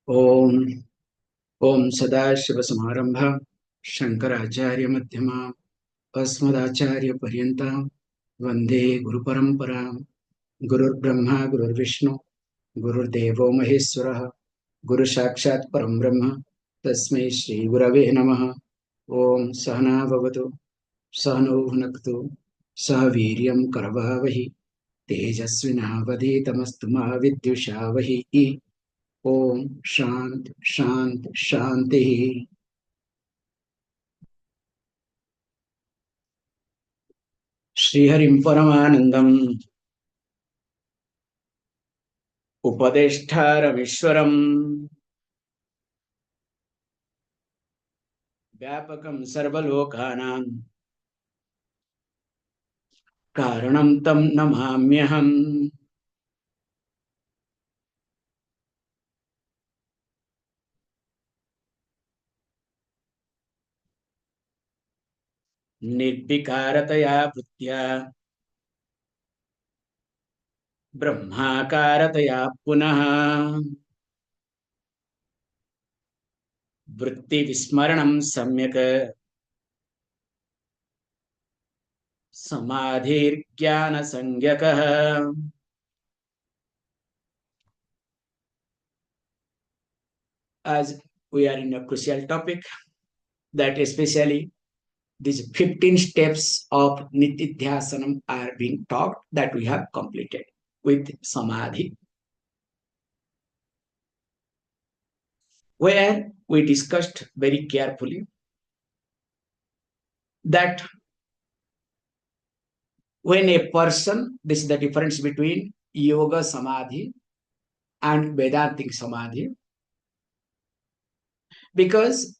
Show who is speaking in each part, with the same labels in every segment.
Speaker 1: ओम ओम सदाशिवसमारंभा शंकराचार्य मध्यमा अस्मदाचार्य पर्यंता वंदे गुरुपरंपरा गुरुर्ब्रह्मा गुरुर्विष्णु गुरुर्देवो महेश्वरः गुरु साक्षात् परम ब्रह्म तस्मै श्री गुरवे नमः। ओम सहना भवतु सहनौ भुनक्तु सह वीर्यं करवावहि तेजस्विनावधीतमस्तु मा विद्युषावहि। ओम शांत शांत शांति। श्रीहरिं परमानंदम उपदेष्टारमीश्वरम् व्यापकं सर्वलोकानां कारणं तं नमाम्यहम्। निर्विकारतया वृत्त्या ब्रह्माकारतया पुनः वृत्तिविस्मरणं सम्यक् समाधिर्ज्ञानसंज्ञकः। As we are in a crucial topic, that especially these 15 steps of Nitidhyasanam are being taught, that we have completed with Samadhi, where we discussed very carefully that when a person, this is the difference between Yoga Samadhi and Vedantic Samadhi, because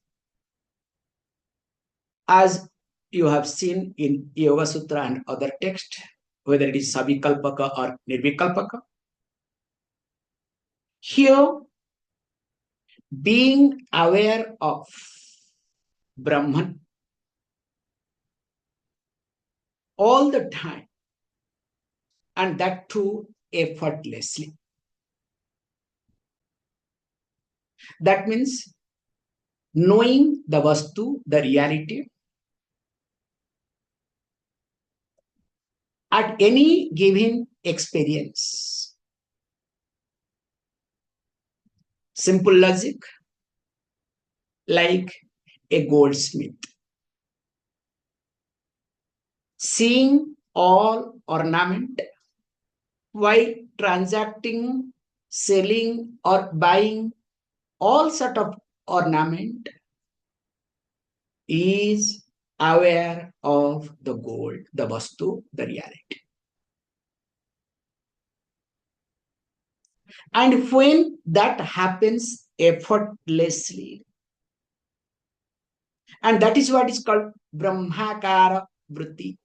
Speaker 1: as you have seen in Yoga Sutra and other texts, whether it is Savikalpaka or Nirvikalpaka, here being aware of Brahman all the time, and that too effortlessly. That means knowing the Vastu, the reality, at any given experience. Simple logic, like a goldsmith, seeing all ornament while transacting, selling, or buying all sort of ornament, is aware of the gold, the Vastu, the reality. And when that happens effortlessly, and that is what is called Brahmakara Vritti.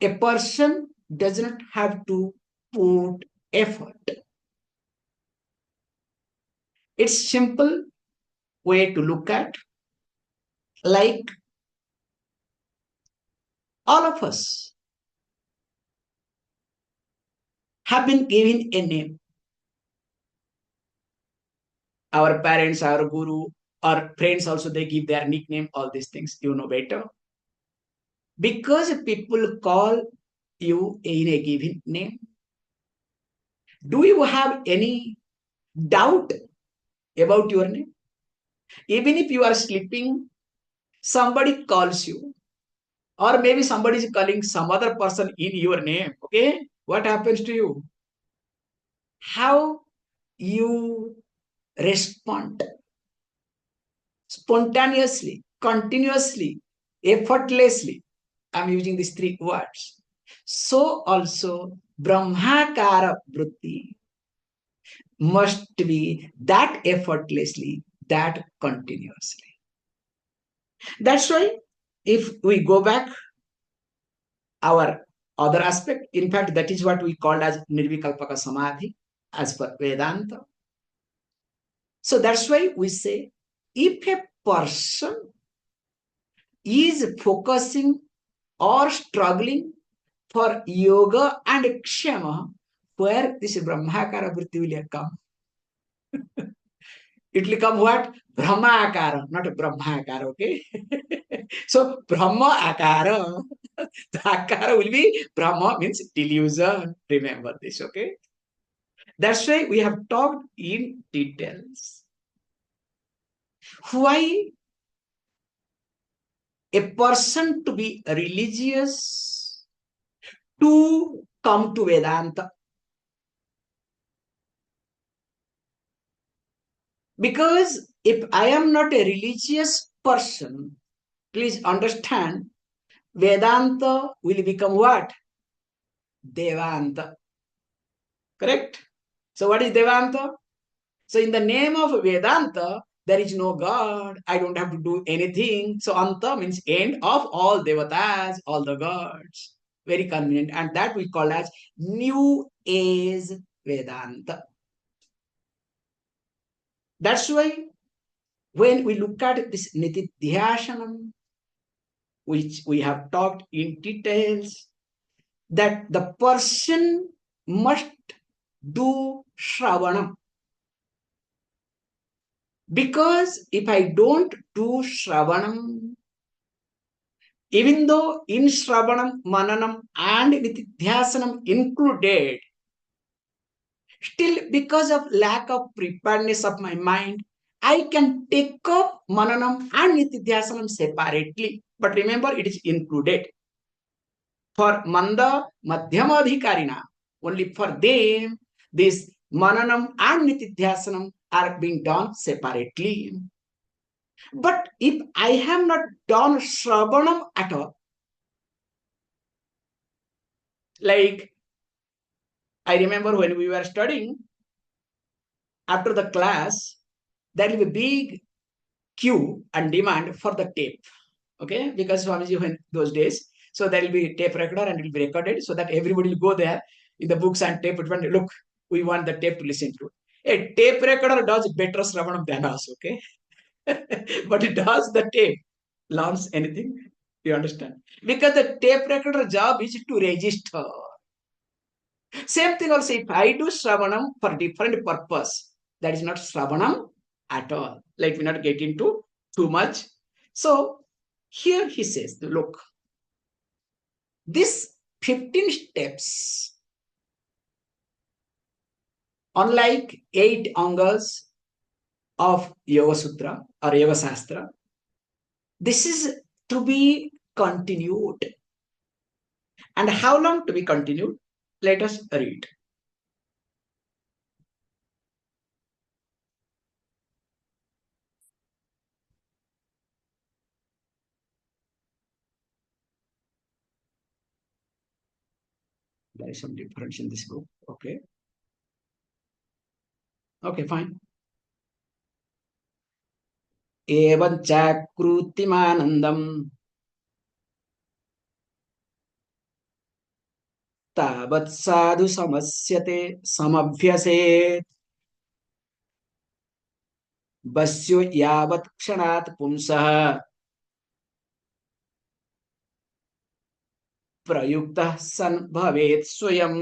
Speaker 1: A person does not have to put effort. It's simple way to look at, like all of us have been given a name. Our parents, our guru, our friends also, they give their nickname, all these things, you know better. Because people call you in a given name, do you have any doubt about your name? Even if you are sleeping, somebody calls you, or maybe somebody is calling some other person in your name. Okay, what happens to you? How you respond? Spontaneously, continuously, effortlessly. I'm using these three words. So also Brahmakara Vritti must be that effortlessly, that continuously. That's why if we go back our other aspect, in fact, that is what we call as Nirvikalpaka Samadhi as per Vedanta. So that's why we say, if a person is focusing or struggling for yoga and kshama where this Brahmakara Vritti will come? It will come what? Brahmakara, not a Brahmakara, okay? So Brahma Akara, the Akara will be Brahma means delusion. Remember this, okay? That's why we have talked in details. Why a person to be religious to come to Vedanta? Because if I am not a religious person, please understand, Vedanta will become what? Devanta. Correct? So what is Devanta? So in the name of Vedanta, there is no God. I don't have to do anything. So Anta means end of all devatas, all the gods. Very convenient. And that we call as New Age Vedanta. That's why when we look at this Nitidhyashanam, which we have talked in details, that the person must do Shravanam. Because if I don't do Shravanam, even though in Shravanam, Mananam and Nitidhyasanam included, still because of lack of preparedness of my mind, I can take up Mananam and Nitidhyasanam separately. But remember, it is included. For Manda Madhyama Adhikarina, only for them, this Mananam and Nitidhyasanam are being done separately. But if I have not done Shravanam at all, like I remember when we were studying, after the class, there will be a big queue and demand for the tape. Okay, because Swamiji, when those days, so there will be tape recorder and it will be recorded so that everybody will go there in the books and tape. Look, we want the tape to listen to. A tape recorder does better Shravanam than us, okay? But it does the tape. Learns anything? You understand? Because the tape recorder job is to register. Same thing also, if I do Shravanam for different purpose, that is not Shravanam at all. Let me not get into too much. So here he says, look, this 15 steps, unlike 8 angles of Yoga Sutra or Yoga Shastra, this is to be continued. And how long to be continued? Let us read. There is some difference in this book. Okay. Okay, fine. Evan chakrutimanandam तावत् साधु समस्यते समभ्यसेत् बस्यो यावत् क्षणात् पुंसः प्रयुक्तः सन् भवेत् स्वयं.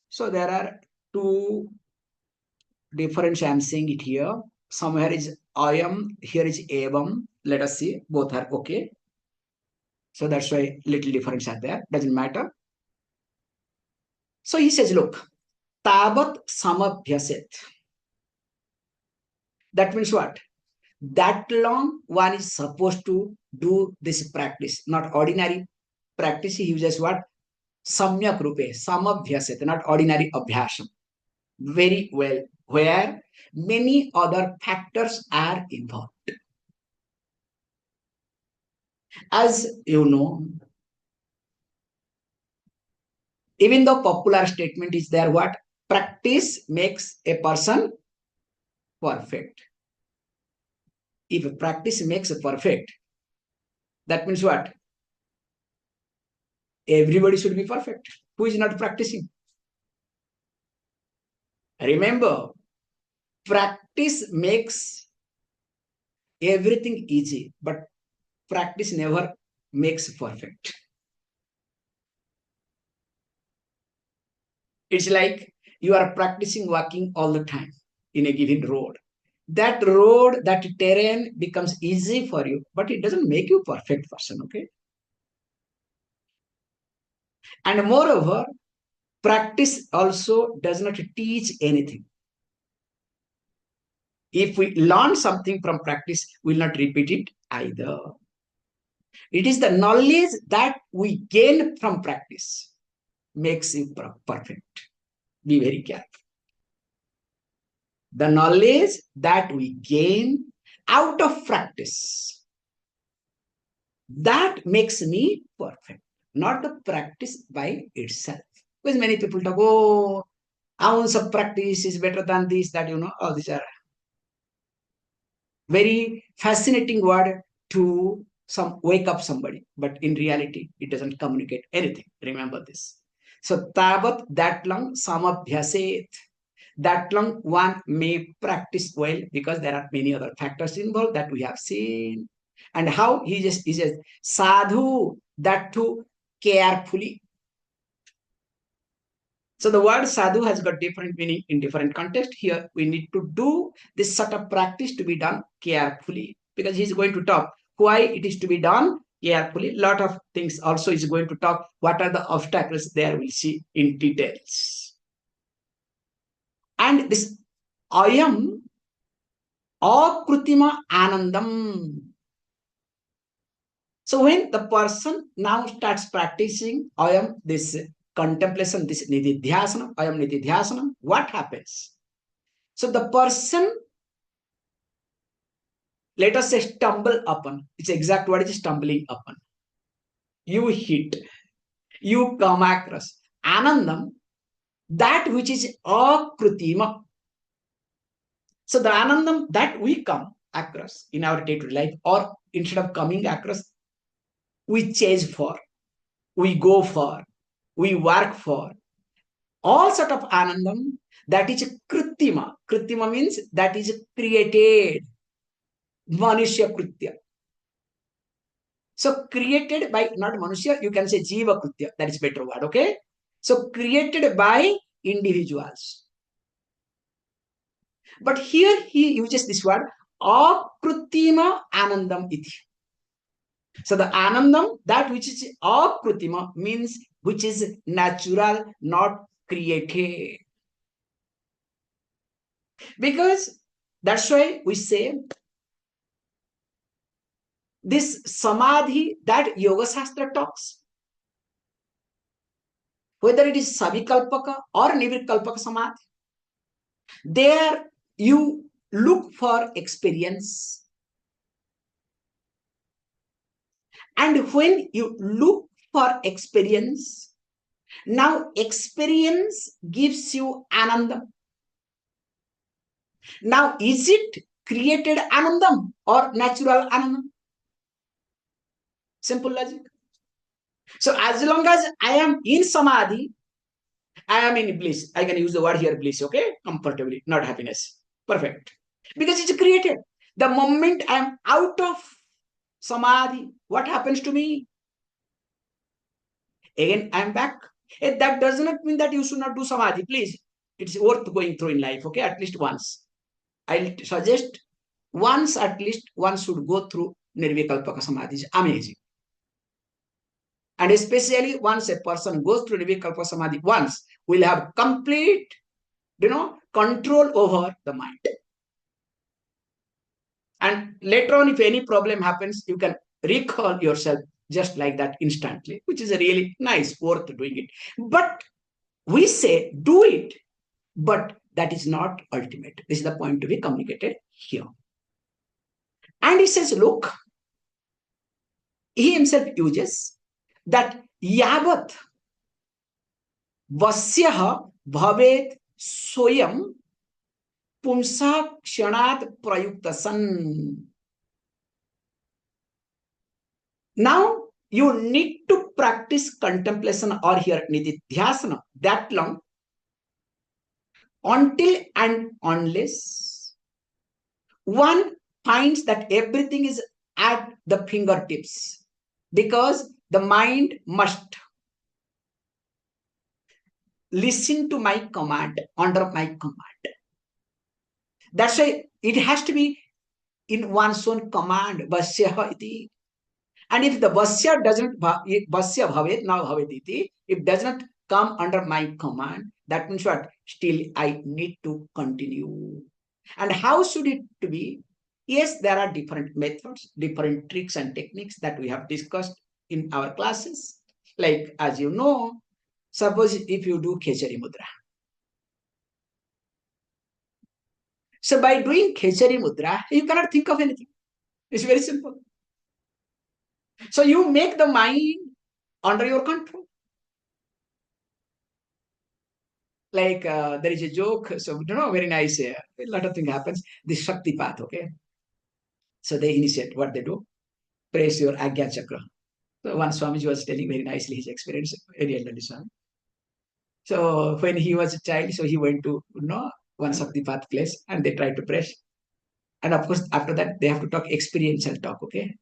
Speaker 1: So there are two different I am seeing it here. Somewhere is ayam, here is evam. Let us see, both are okay. So that's why little difference are there. Doesn't matter. So he says, look, tabat samabhyaset. That means what? That long one is supposed to do this practice, not ordinary practice. He uses what? Samyak rupe, samabhyaset, not ordinary abhyasam. Very well, where many other factors are involved. As you know, even though popular statement is there, what? Practice makes a person perfect. If practice makes a perfect, that means what? Everybody should be perfect. Who is not practicing? Remember, practice makes everything easy, but practice never makes perfect. It's like you are practicing walking all the time in a given road. That road, that terrain becomes easy for you, but it doesn't make you perfect person, okay? And moreover, practice also does not teach anything. If we learn something from practice, we will not repeat it either. It is the knowledge that we gain from practice makes you perfect. Be very careful. The knowledge that we gain out of practice, that makes me perfect, not the practice by itself. Because many people talk, oh, ounce of practice is better than this, that, all these are very fascinating word to wake up somebody, but in reality, it doesn't communicate anything. Remember this. So, tabat, that long, samabhyaset, that long one may practice well because there are many other factors involved that we have seen. And how he says, sadhu, that too carefully. So the word sadhu has got different meaning in different context. Here we need to do this sort of practice to be done carefully, because he's going to talk why it is to be done carefully. Lot of things also is going to talk what are the obstacles there, we'll see in details. And this ayam akrutima anandam. So when the person now starts practicing ayam, this contemplation, this nididhyasanam, ayam nididhyasanam, what happens? So the person, let us say, stumble upon, it's exact word is stumbling upon. You hit, you come across anandam, that which is akrutima. So the anandam that we come across in our day-to-day life, or instead of coming across, we chase for, we go for, we work for, all sort of anandam, that is kritima. Kritima means that is created, manushya kritya. So created by, not manushya, you can say jiva kritya, that is better word, okay? So created by individuals. But here he uses this word, akrutima anandam iti. So the anandam, that which is akrutima, means which is natural, not created. Because that's why we say this samadhi that Yoga Shastra talks, whether it is savikalpaka or nivirkalpaka samadhi, there you look for experience. And when you look for experience, now experience gives you anandam. Now, is it created anandam or natural anandam? Simple logic. So, as long as I am in samadhi, I am in bliss. I can use the word here, bliss, okay? Comfortably, not happiness. Perfect. Because it's created. The moment I am out of samadhi, what happens to me? Again, I am back. That does not mean that you should not do samadhi. Please, it's worth going through in life, okay? At least once. I'll suggest once at least one should go through Nirvikalpaka Samadhi. It's amazing. And especially once a person goes through Nirvikalpaka Samadhi once, will have complete, control over the mind. And later on, if any problem happens, you can recall yourself just like that instantly, which is a really nice, worth doing it. But we say, do it, but that is not ultimate. This is the point to be communicated here. And he says, look, he himself uses that yavat vasyah bhavet soyam pumsa kshanat prayukta san. Now you need to practice contemplation or here nididhyasana that long until and unless one finds that everything is at the fingertips. because the mind must listen to my command, under my command. That's why it has to be in one's own command. Vasya iti. And if the vasya doesn't, vasya bhavet, now bhavet iti, if does not come under my command, that means what? Still I need to continue. And how should it be? Yes, there are different methods, different tricks and techniques that we have discussed in our classes. Like, as you know, suppose if you do Khechari Mudra. So by doing Khechari Mudra, you cannot think of anything. It's very simple. So you make the mind under your control. Like there is a joke, so very nice. A lot of things happens. This Shakti path, okay. So they initiate what they do. Press your Agya Chakra. So one Swamiji was telling very nicely his experience, very elderly Swami. So when he was a child, so he went to one Shakti path place and they tried to press. And of course, after that, they have to talk experiential talk, okay.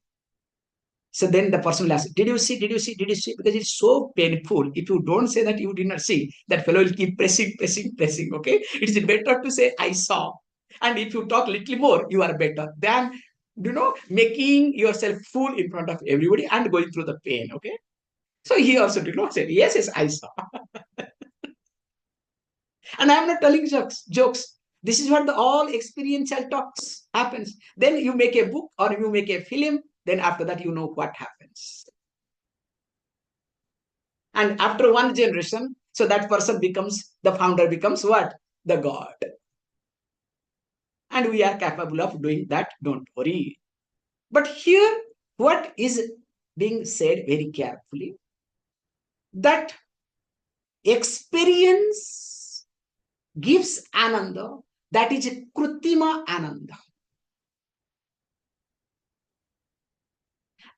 Speaker 1: So then the person will ask, did you see, did you see, did you see? Because it's so painful. If you don't say that you did not see, that fellow will keep pressing, pressing, pressing, okay? It's better to say, I saw. And if you talk little more, you are better than, making yourself fool in front of everybody and going through the pain, okay? So he also did not say, yes, yes, I saw. And I'm not telling jokes. This is what the all experiential talks happens. Then you make a book or you make a film, then after that you know what happens. And after one generation, so that person becomes, the founder becomes what? The God. And we are capable of doing that, don't worry. But here, what is being said very carefully, that experience gives Ananda, that is Kritima Ananda.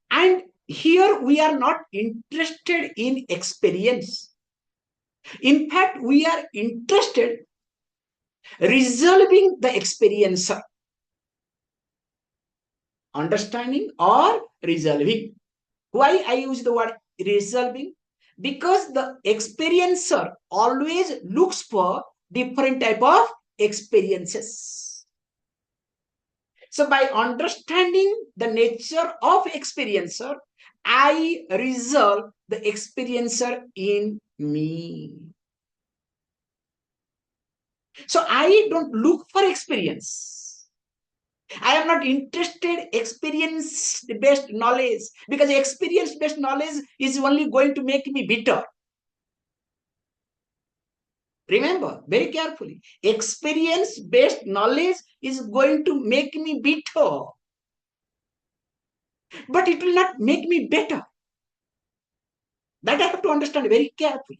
Speaker 1: And here we are not interested in experience. In fact, we are interested resolving the experiencer. Understanding or resolving. Why I use the word resolving? Because the experiencer always looks for different type of experiences. So by understanding the nature of experiencer, I resolve the experiencer in me. So I don't look for experience. I am not interested experience-based knowledge, because experience-based knowledge is only going to make me bitter. Remember, very carefully, experience-based knowledge is going to make me bitter. But it will not make me better. That I have to understand very carefully.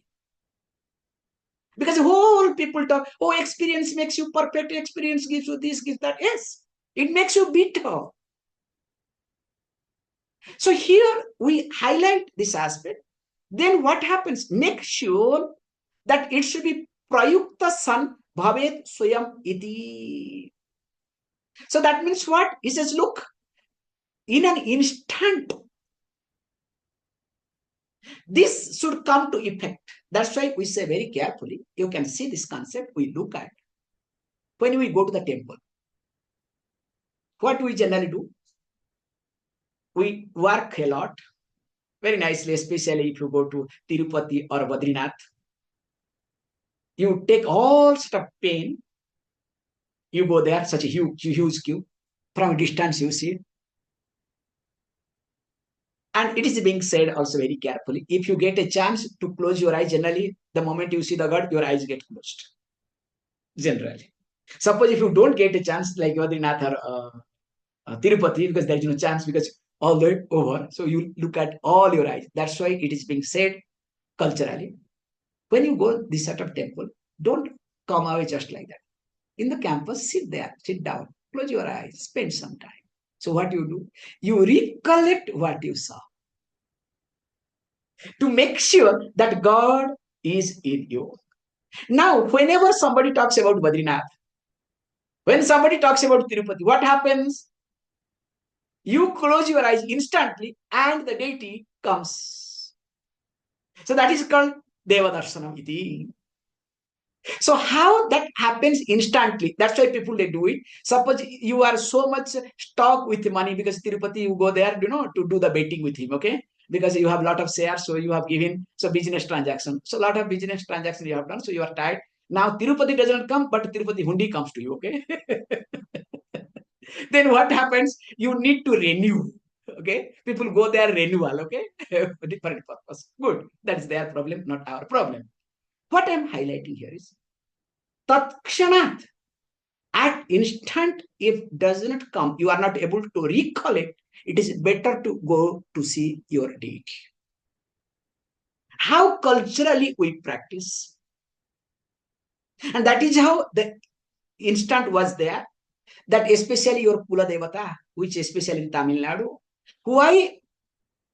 Speaker 1: Because whole people talk, oh, experience makes you perfect, experience gives you this, gives that. Yes, it makes you bitter. So here we highlight this aspect. Then what happens? Make sure that it should be prayukta san bhavet swayam iti. So that means what? He says, look, in an instant, this should come to effect. That's why we say very carefully. You can see this concept we look at when we go to the temple. What we generally do? We work a lot, very nicely, especially if you go to Tirupati or Badrinath. You take all sort of pain. You go there, such a huge queue. From a distance, you see it. And it is being said also very carefully. If you get a chance to close your eyes, generally, the moment you see the God, your eyes get closed. Generally. Suppose if you don't get a chance, like Badrinath or Tirupati, because there is no chance, because all the way over. So you look at all your eyes. That's why it is being said culturally. When you go this sort of temple, don't come away just like that. In the campus, sit there, sit down, close your eyes, spend some time. So what do? You recollect what you saw to make sure that God is in you. Now, whenever somebody talks about Badrinath, when somebody talks about Tirupati, what happens? You close your eyes instantly and the deity comes. So that is called Devadarshanam iti. So how that happens instantly? That's why people they do it. Suppose you are so much stock with money because Tirupati you go there, to do the betting with him, okay? Because you have a lot of shares, so you have given so business transaction. So a lot of business transaction you have done, so you are tired. Now Tirupati doesn't come, but Tirupati Hundi comes to you, okay? Then what happens? You need to renew. Okay, people go there renewal. Okay, different purpose. Good, that's their problem, not our problem. What I'm highlighting here is tatkshanat, at instant, if does not come, you are not able to recollect, it is better to go to see your deity. How culturally we practice, and that is how the instant was there, that especially your Kula Devata, which especially in Tamil Nadu, why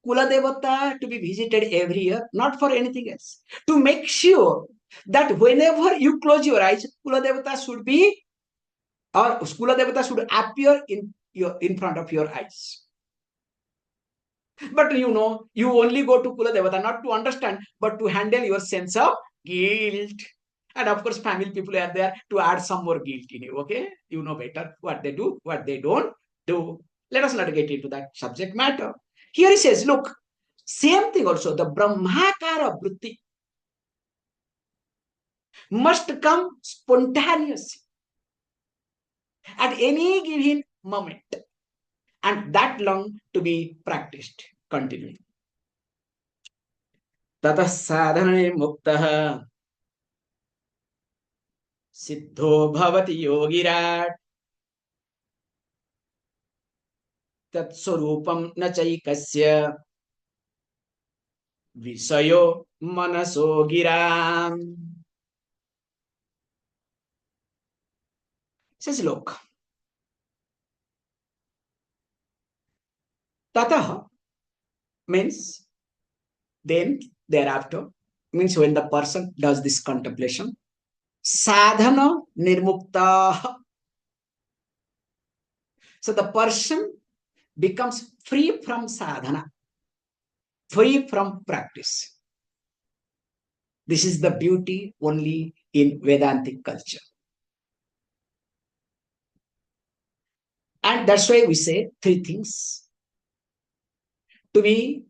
Speaker 1: Kula Devata to be visited every year, not for anything else, to make sure that whenever you close your eyes, Kula Devata should be, or Kula Devata should appear in front of your eyes. But you only go to Kula Devata not to understand, but to handle your sense of guilt. And of course, family people are there to add some more guilt in you. Okay, you know better what they do, what they don't do. Let us not get into that subject matter. Here he says, look, same thing also, the Brahmakara Vritti must come spontaneously at any given moment, and that long to be practiced continually. Tatah sadhane muktah सिद्धो भवति योगिराट तत्स्वरूपं न चैकस्य विषयो मनसो Giram. Says look, tatah means then, thereafter, means when the person does this contemplation, sadhana nirmukta, so the person becomes free from sadhana, free from practice. This is the beauty only in Vedantic culture. And that's why we say three things to be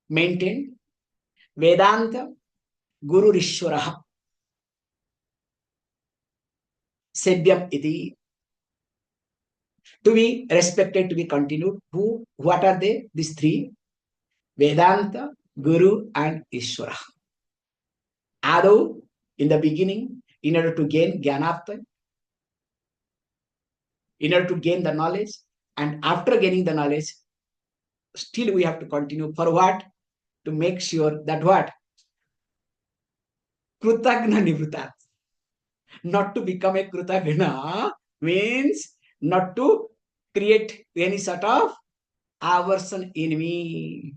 Speaker 1: maintained: Vedanta, Guru Rishwaraha, Sevyam iti, to be respected, to be continued. What are they? These three: Vedanta, Guru, and Ishwara. Ado, in the beginning, in order to gain Jnanapta, in order to gain the knowledge, and after gaining the knowledge, still we have to continue for what? To make sure that what? Krutagna nivrutat. Not to become a Krutagna means not to create any sort of aversion in me.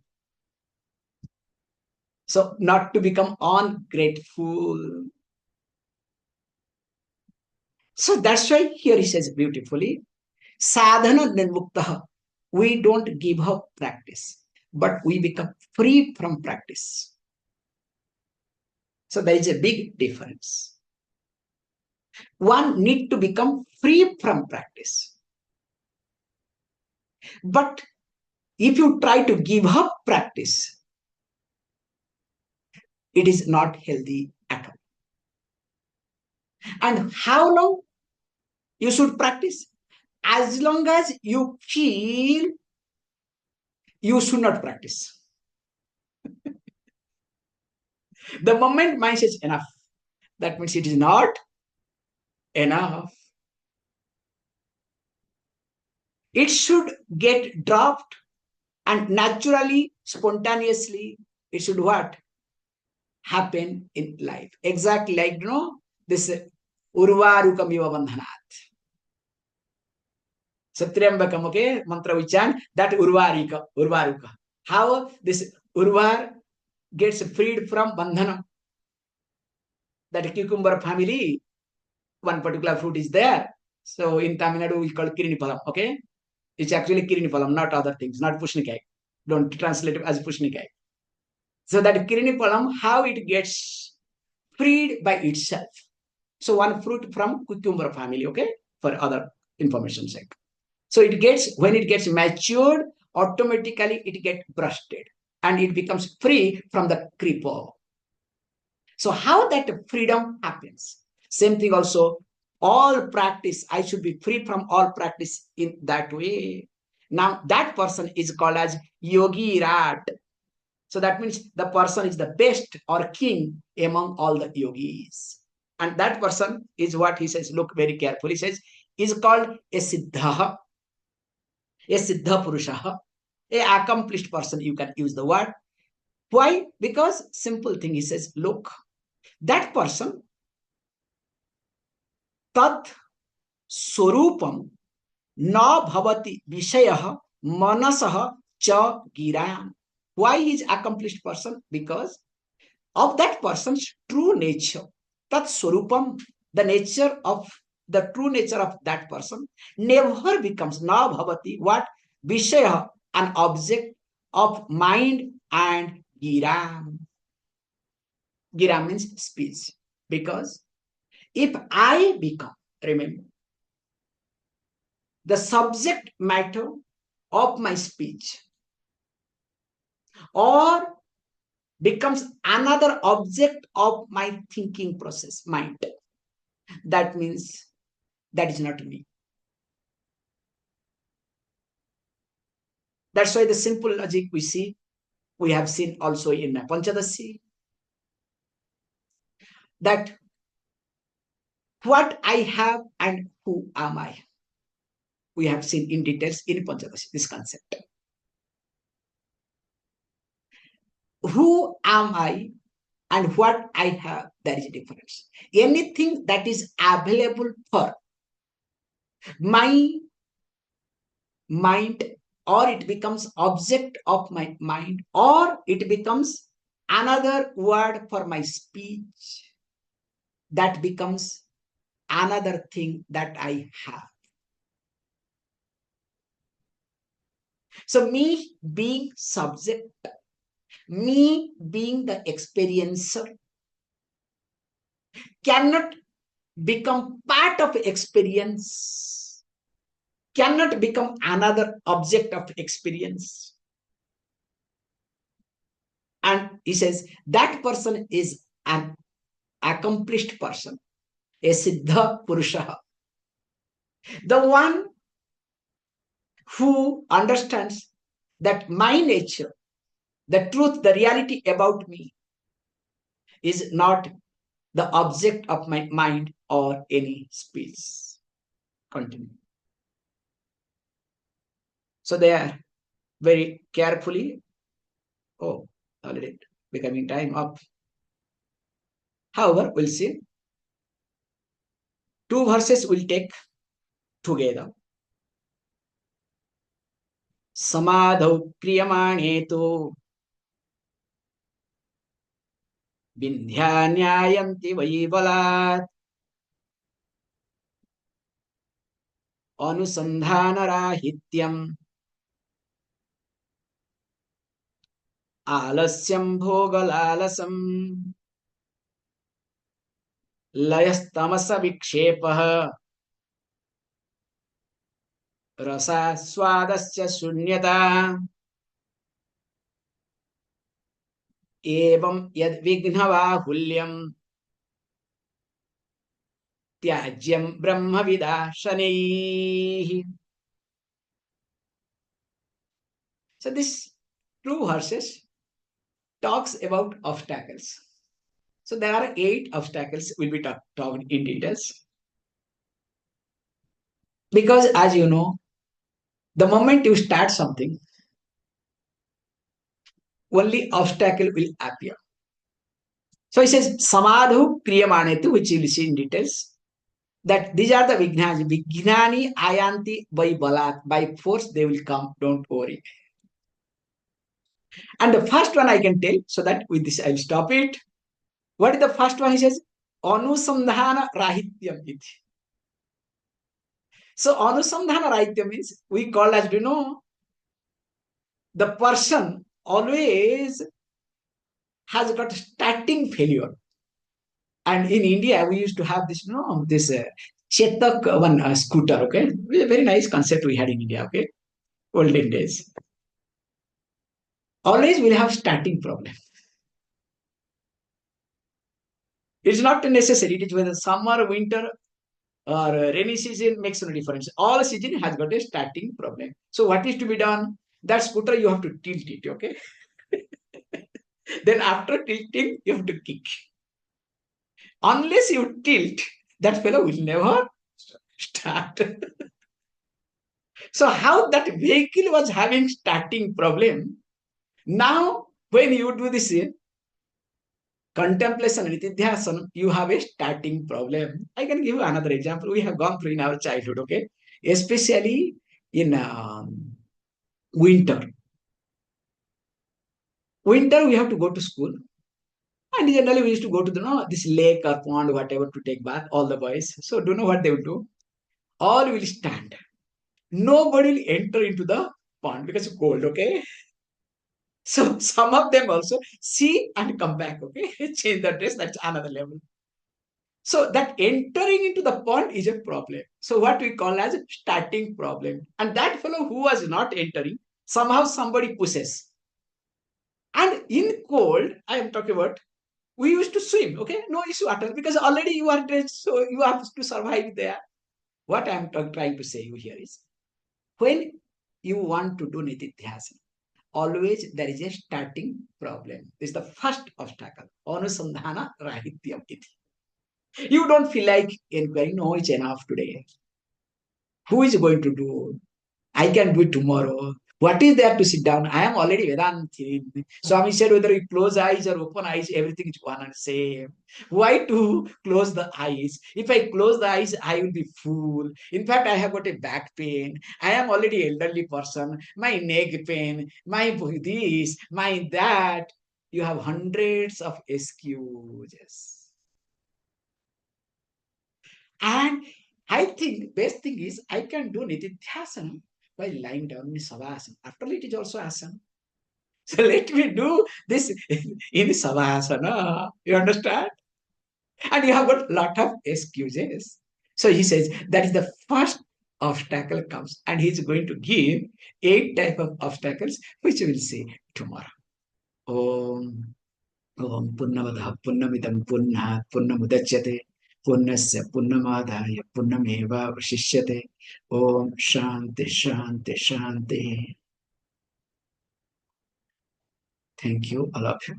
Speaker 1: So not to become ungrateful. So that's why here he says beautifully, sadhana nirmukta. We don't give up practice, but we become free from practice. So there is a big difference. One need to become free from practice. But if you try to give up practice, it is not healthy at all. And how long you should practice? As long as you feel you should not practice. The moment mind says enough, that means it is not enough. It should get dropped, and naturally, spontaneously, it should what? Happen in life. Exactly like, this Urvarukam Iva Bandhanat. Satyambakam, okay, mantra uchan, that Urvaruka. How this Urvar gets freed from Bandhana. That cucumber family, one particular fruit is there. So in Tamil Nadu, we call Kirini Palam, okay? It's actually Kirinipalam, not other things, not Pushnikai. Don't translate it as Pushnikai. So that Kirinipalam, how it gets freed by itself. So one fruit from cucumber family, okay, for other information sake. So it gets, when it gets matured, automatically it gets brusted and it becomes free from the creeper. So how that freedom happens? Same thing also, all practice, I should be free from all practice in that way. Now that person is called as Yogi Rat. So that means the person is the best or king among all the yogis. And that person is what he says, look very carefully, he says, is called a Siddha, a Siddha Purusha, a accomplished person, you can use the word. Why? Because simple thing, he says, look, that person, tat swarupam na bhavati vishayah manasah cha giram. Why he is accomplished person? Because of that person's true nature. Tat swarupam, the nature of the true nature of that person never becomes na bhavati, what? Vishaya, an object of mind and giram. Giram means speech. Because if I become, remember, the subject matter of my speech or becomes another object of my thinking process, mind, that means that is not me. That's why the simple logic we see, we have seen also in Panchadasi, that what I have and who am I. We have seen in details in Panchadasi, this concept. Who am I and what I have, there is a difference. Anything that is available for my mind, or it becomes object of my mind, or it becomes another word for my speech, that becomes another thing that I have. So me being subject, me being the experiencer, cannot become part of experience, cannot become another object of experience. And he says that person is an accomplished person, a Siddha Purusha, the one who understands that my nature, the truth, the reality about me is not the object of my mind or any speech. Continue. So they are very carefully, oh, already becoming time up. However, we'll see. Two verses we'll take together. Samadhau kriyamane to vindhyanyayanti vaivalat anusandhanarahityam alasyam bhogalasam लयस्तामस विक्षेपः रसास्वादस्य शून्यता एवं यद् विघ्नबाहुल्यं त्याज्यं ब्रह्मविदाशनैः. So this two verses talks about obstacles. So there are 8 obstacles will be talked in details. Because as you know, the moment you start something, only obstacle will appear. So he says, Samadhu Kriyamanetu, which you will see in details, that these are the Vighnani. Vighnani ayanti by balat, by force they will come, don't worry. And the first one I can tell, so that with this I'll stop it. What is the first one? He says, Anusandhana Rahityam iti. So anusandhana rahitya means we call as, the person always has got starting failure. And in India, we used to have this, this Chetak one scooter, okay? A very nice concept we had in India, okay? Olden days. Always we'll have starting problem. It's not necessary. It is whether summer, winter, or rainy season makes no difference. All season has got a starting problem. So what is to be done? That scooter you have to tilt it, okay? Then after tilting, you have to kick. Unless you tilt, that fellow will never start. So how that vehicle was having starting problem, now when you do this contemplation and nididhyasana, you have a starting problem. I can give you another example. We have gone through in our childhood, okay? Especially in winter. Winter, we have to go to school. And generally, we used to go to the this lake or pond, whatever, to take bath, all the boys. So, do you know what they will do? All will stand. Nobody will enter into the pond because it's cold, okay? So, some of them also see and come back, okay? Change the dress, that's another level. So, that entering into the pond is a problem. So, what we call as starting problem. And that fellow who was not entering, somehow somebody pushes. And in cold, I am talking about, we used to swim, okay? No issue at all because already you are dressed, so you have to survive there. What I am trying to say you here is when you want to do nididhyasana, always there is a starting problem. This is the first obstacle. Anusandhana rahityam iti. You don't feel like inquiring, no, it's enough today. Who is going to do? I can do it tomorrow. What is there to sit down? I am already Vedanti. Swami said whether you close eyes or open eyes, everything is one and same. Why to close the eyes? If I close the eyes, I will be fool. In fact, I have got a back pain. I am already elderly person. My neck pain, my this, my that. You have hundreds of excuses. And I think best thing is I can do nididhyasana by lying down in savasana. After all, it is also asana. So let me do this in savasana. You understand? And you have got a lot of excuses. So he says that is the first obstacle comes, and he's going to give 8 type of obstacles, which we will see tomorrow. Om Om Purnamadaha Purnamidam Purnat Purnamudachyate Purnasya Purnamadaya Purnameva Vashishyate. Om Shanti Shanti Shanti. Thank you, all of you.